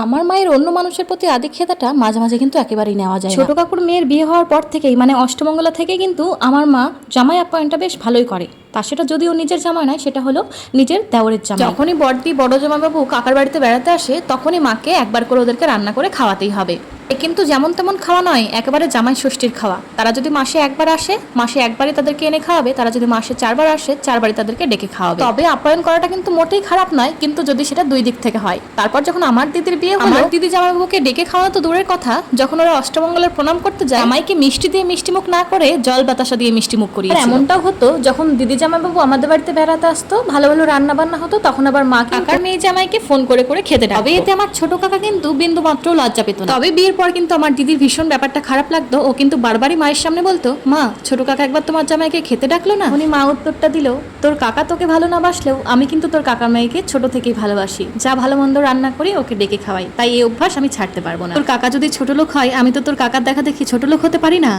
আমার মায়ের অন্য মানুষের প্রতি আদিক্ষেতাটা মাঝে মাঝে কিন্তু একেবারেই নেওয়া যায় না। ছোট কাকুর মেয়ের বিয়ে হওয়ার পর থেকেই মানে অষ্টমঙ্গলা থেকে কিন্তু আমার মা জামাই আপ্যায়নটা বেশ ভালোই করে। তা সেটা যদিও নিজের জামাই নয়, সেটা হলো নিজের দেওরের জামাই। যখনই বড়দি বড় জামাইবাবু কাকার বাড়িতে বেড়াতে আসে তখনই মাকে একবার করে ওদেরকে রান্না করে খাওয়াতেই হবে। কিন্তু যেমন তেমন খাওয়া নয়, একেবারে জামাই ষষ্ঠীর খাওয়া। তারা যদি মাসে একবার আসে, মাসে একবারই তাদেরকে এনে খাওয়াবে। তারা যদি মাসে 4বার আসে, 4বারই তাদেরকে ডেকে খাওয়াবে। তবে আপ্যায়ন করাটা কিন্তু মোটেই খারাপ নয়, কিন্তু যদি সেটা দুই দিক থেকে হয়। তারপর যখন আমার দিদির বিয়ে হলো, আমার দিদি জামাইবাবুকে ডেকে খাওয়া তো দূরের কথা, যখন ওরা অষ্টমঙ্গলের প্রণাম করতে যায়, জামাইকে মিষ্টি দিয়ে মিষ্টিমুখ না করে জল বাতাসা দিয়ে মিষ্টিমুখ করিয়ে। এমনটাও হতো যখন দিদি জামাইবাবু আমাদের বাড়িতে বেড়াতে আসতো, ভালো ভালো রান্না বান্না হতো, তখন আবার মা কাকার মেয়ে জামাইকে ফোন করে করে খেতে ডাকতো। তবে এতে আমার ছোট কাকা কিন্তু বিন্দু মাত্র লজ্জা পেত না। তবে বিয়ের পর কিন্তু আমার দিদির ভীষণ ব্যাপারটা খারাপ লাগতো। ও কিন্তু বারবারই মায়ের সামনে বলতো, মা ছোট কাকা একবার তোমার জামাইকে খেতে ডাকলো না। উনি মা উত্তরটা দিল, তোর কাকা তোকে ভালো না বাসলেও আমি কিন্তু তোর কাকার মেয়েকে ছোট থেকেই ভালোবাসি। যা ভালো মন্দ রান্না করি ওকে ডেকে খাওয়াই, তাই এই অভ্যাস আমি ছাড়তে পারবো না। তোর কাকা যদি ছোট লোক হয়, আমি তো তোর কাকার দেখা দেখি ছোট লোক হতে পারি না।